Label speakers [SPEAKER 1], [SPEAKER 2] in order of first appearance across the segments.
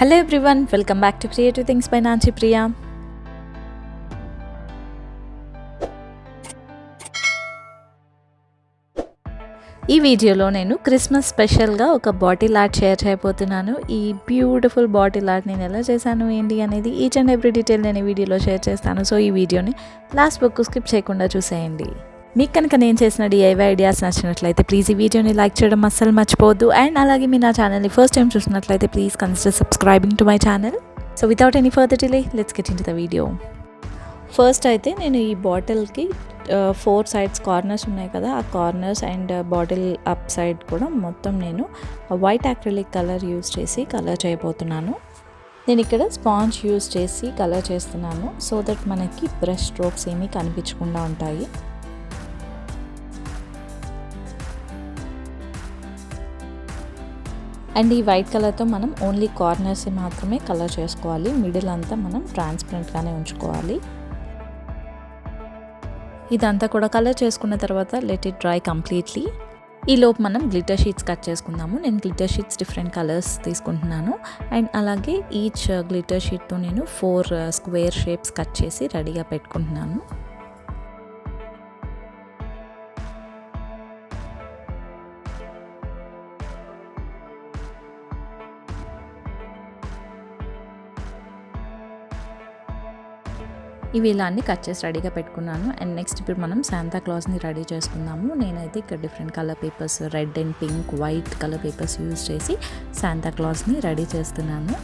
[SPEAKER 1] Hello everyone, welcome back to creative things by Nancy Priya. ఈ వీడియోలో నేను క్రిస్మస్ స్పెషల్గా ఒక బాటిల్ ఆర్ట్ షేర్ చేయబోతున్నాను. ఈ బ్యూటిఫుల్ బాటిల్ ఆర్ట్ నేను ఎలా చేశాను ఏంటి అనేది ఈచ్ అండ్ ఎవ్రీ డీటెయిల్ నేను ఈ వీడియోలో షేర్ చేస్తాను. సో ఈ వీడియోని లాస్ట్ వరకు స్కిప్ చేయకుండా చూసేయండి. మీకు కనుక నేను చేసిన DIY ఐడియాస్ నచ్చినట్లయితే ప్లీజ్ ఈ వీడియోని లైక్ చేయడం అస్సలు మర్చిపోవద్దు. అండ్ అలాగే మీరు నా ఛానల్ని ఫస్ట్ టైం చూసినట్లయితే please consider subscribing to my channel. So without any further delay let's get into the video. First అయితే నేను ఈ బాటిల్కి 4 సైడ్స్ కార్నర్స్ ఉన్నాయి కదా, ఆ corners and bottle up side కూడా మొత్తం నేను వైట్ యాక్రిలిక్ కలర్ యూజ్ చేసి కలర్ చేయబోతున్నాను. నేను ఇక్కడ స్పాంజ్ యూజ్ చేసి కలర్ చేస్తున్నాను సో దట్ మనకి బ్రష్ స్ట్రోక్స్ ఏమీ కనిపించకుండా ఉంటాయి. అండ్ ఈ వైట్ కలర్తో మనం ఓన్లీ కార్నర్స్ మాత్రమే కలర్ చేసుకోవాలి. మిడిల్ అంతా మనం ట్రాన్స్పరెంట్గానే ఉంచుకోవాలి. ఇదంతా కూడా కలర్ చేసుకున్న తర్వాత లెట్ ఇట్ డ్రై కంప్లీట్లీ. ఈలోపు మనం గ్లిటర్ షీట్స్ కట్ చేసుకుందాము. నేను గ్లిటర్ షీట్స్ డిఫరెంట్ కలర్స్ తీసుకుంటున్నాను. అండ్ అలాగే ఈచ్ గ్లిటర్ షీట్తో నేను 4 స్క్వేర్ షేప్స్ కట్ చేసి రెడీగా పెట్టుకుంటున్నాను. ఇవి ఇలా అన్ని కట్ చేసి రెడీగా పెట్టుకున్నాను. అండ్ నెక్స్ట్ ఇప్పుడు మనం శాంతా క్లాస్ని రెడీ చేసుకుందాము. నేనైతే ఇక్కడ different colour papers, red and pink, white colour papers use చేసి శాంతా క్లాస్ని రెడీ చేస్తున్నాను.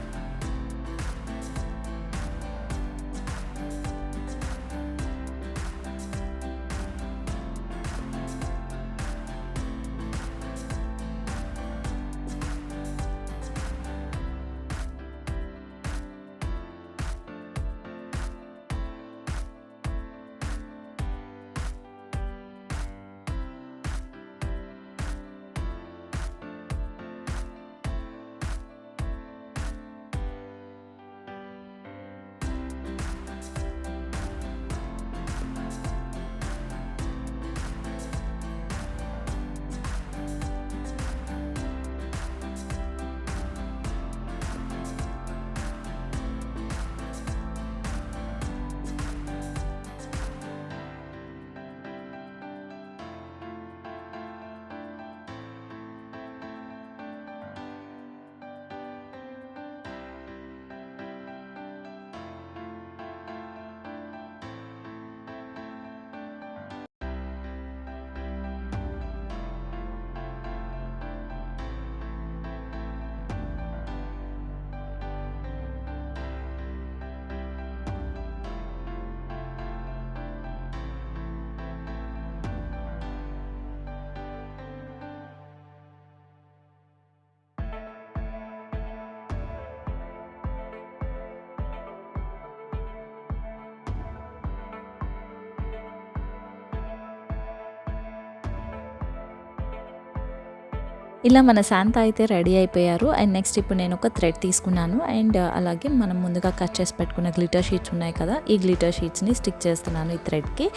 [SPEAKER 1] ఇలా మన శాంతా అయితే రెడీ అయిపోయారు. అండ్ నెక్స్ట్ ఇప్పుడు నేను ఒక థ్రెడ్ తీసుకున్నాను. అండ్ అలాగే మనం ముందుగా కట్ చేసి పెట్టుకున్న గ్లిటర్ షీట్స్ ఉన్నాయి కదా, ఈ గ్లిటర్ షీట్స్ని స్టిక్ చేస్తున్నాను. ఈ థ్రెడ్కి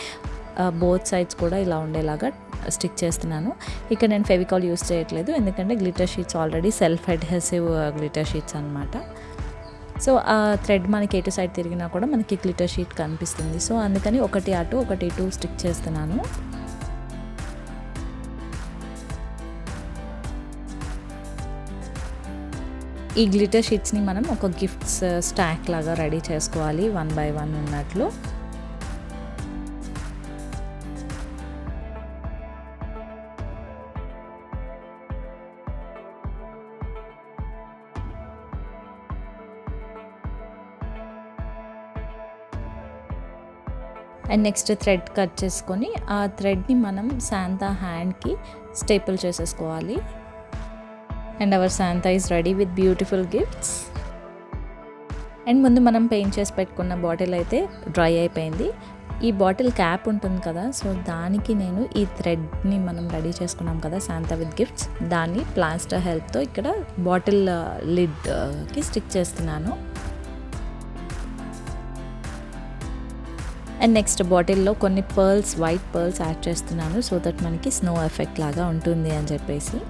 [SPEAKER 1] బోత్ సైడ్స్ కూడా ఇలా ఉండేలాగా స్టిక్ చేస్తున్నాను. ఇక్కడ నేను ఫెవికాల్ యూస్ చేయట్లేదు ఎందుకంటే glitter sheets already self adhesive glitter sheets అనమాట. సో ఆ థ్రెడ్ మనకి ఎటు సైడ్ తిరిగినా కూడా మనకి గ్లిటర్ షీట్ కనిపిస్తుంది. సో అందుకని ఒకటి అటు ఒకటి ఇటు స్టిక్ చేస్తున్నాను. ఈ గ్లిటర్ షీట్స్ని మనం ఒక గిఫ్ట్స్ స్టాక్ లాగా రెడీ చేసుకోవాలి, 1 by 1 ఉన్నట్లు. అండ్ నెక్స్ట్ థ్రెడ్ కట్ చేసుకొని ఆ థ్రెడ్ని మనం శాంతా హ్యాండ్కి స్టేపుల్ చేసేసుకోవాలి. And our Santa is ready with beautiful gifts. And ముందు మనం పెయింట్ చేసి పెట్టుకున్న బాటిల్ అయితే డ్రై అయిపోయింది. ఈ బాటిల్ క్యాప్ ఉంటుంది కదా, సో దానికి నేను ఈ థ్రెడ్ని మనం రెడీ చేసుకున్నాం కదా శాంతా విత్ గిఫ్ట్స్, దాన్ని ప్లాస్టర్ హెల్ప్తో ఇక్కడ బాటిల్ లిడ్కి స్టిక్ చేస్తున్నాను. అండ్ నెక్స్ట్ బాటిల్లో కొన్ని పర్ల్స్, వైట్ పర్ల్స్ యాడ్ చేస్తున్నాను సో దట్ మనకి స్నో ఎఫెక్ట్ లాగా ఉంటుంది అని చెప్పేసి.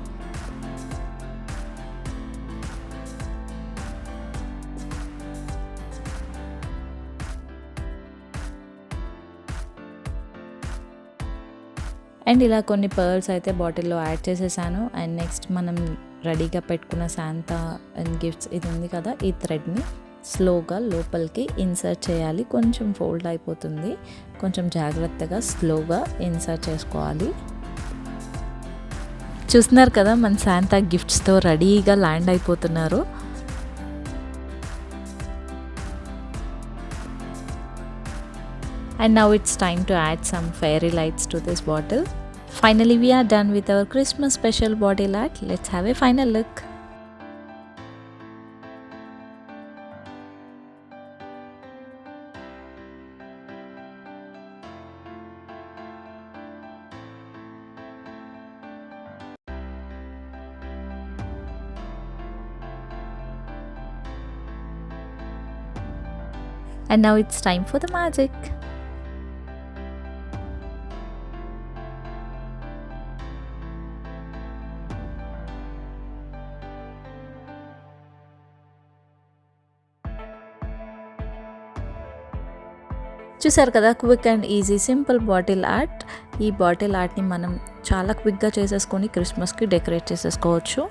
[SPEAKER 1] అండ్ ఇలా కొన్ని పర్ల్స్ అయితే బాటిల్లో యాడ్ చేసేసాను. అండ్ నెక్స్ట్ మనం రెడీగా పెట్టుకున్న శాంతా అండ్ గిఫ్ట్స్ ఇది ఉంది కదా, ఈ థ్రెడ్ని స్లోగా లోపలికి ఇన్సర్ట్ చేయాలి. కొంచెం ఫోల్డ్ అయిపోతుంది, కొంచెం జాగ్రత్తగా స్లోగా ఇన్సర్ట్ చేసుకోవాలి. చూస్తున్నారు కదా మన శాంతా గిఫ్ట్స్తో రెడీగా ల్యాండ్ అయిపోతున్నారు. And now it's time to add some fairy lights to this bottle. Finally, we are done with our Christmas special bottle art. Let's have a final look. And now it's time for the magic. చూసారు కదా, quick and easy simple bottle art. ఈ bottle ఆర్ట్ని మనం చాలా క్విక్గా చేసేసుకొని క్రిస్మస్కి decorate చేసేసుకోవచ్చు.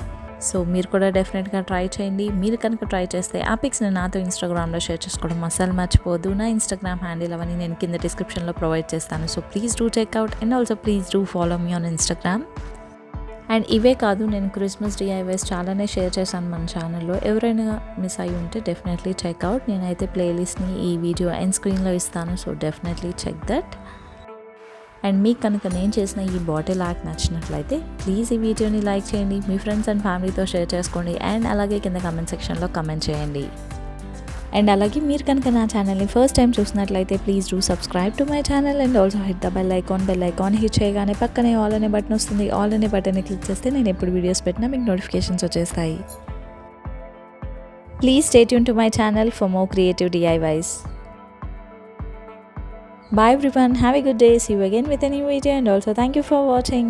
[SPEAKER 1] So మీరు కూడా డెఫినెట్గా ట్రై చేయండి. మీరు కనుక ట్రై చేస్తే ఆ పిక్స్ని నాతో ఇన్స్టాగ్రామ్లో షేర్ చేసుకోవడం అస్సలు మర్చిపోదు. నా ఇన్స్టాగ్రామ్ హ్యాండిల్ అవన్నీ నేను కింద డిస్క్రిప్షన్లో ప్రొవైడ్ చేస్తాను. So please do checkout and also please do follow me on Instagram. And ఇవే కాదు, నేను క్రిస్మస్ డిఐవైస్ చాలానే షేర్ చేశాను మన ఛానల్లో. ఎవరైనా మిస్ అయ్యి ఉంటే డెఫినెట్లీ చెక్అవుట్. నేనైతే ప్లేలిస్ట్ని ఈ వీడియో ఎండ్ స్క్రీన్లో ఇస్తాను. So definitely check that. And మీకు కనుక నేను చేసిన ఈ బాటిల్ ఆర్ట్ నచ్చినట్లయితే ప్లీజ్ ఈ వీడియోని లైక్ చేయండి, మీ ఫ్రెండ్స్ అండ్ ఫ్యామిలీతో షేర్ చేసుకోండి. అండ్ అలాగే కింద కమెంట్ సెక్షన్లో కమెంట్ చేయండి. అండ్ అలాగే మీరు కనుక నా ఛానల్ని ఫస్ట్ టైం చూసినట్లయితే please do subscribe to my channel and also hit the bell icon hit చేయగానే పక్కనే ఆల్ అనే బటన్ వస్తుంది. ఆల్ అనే బటన్ని క్లిక్ చేస్తే నేను ఎప్పుడు వీడియోస్ పెట్టినా మీకు నోటిఫికేషన్స్ వచ్చేస్తాయి. Please stay tune to my channel for more creative DIYs. Bye everyone, have a good day. See you again with a new video and also thank you for watching.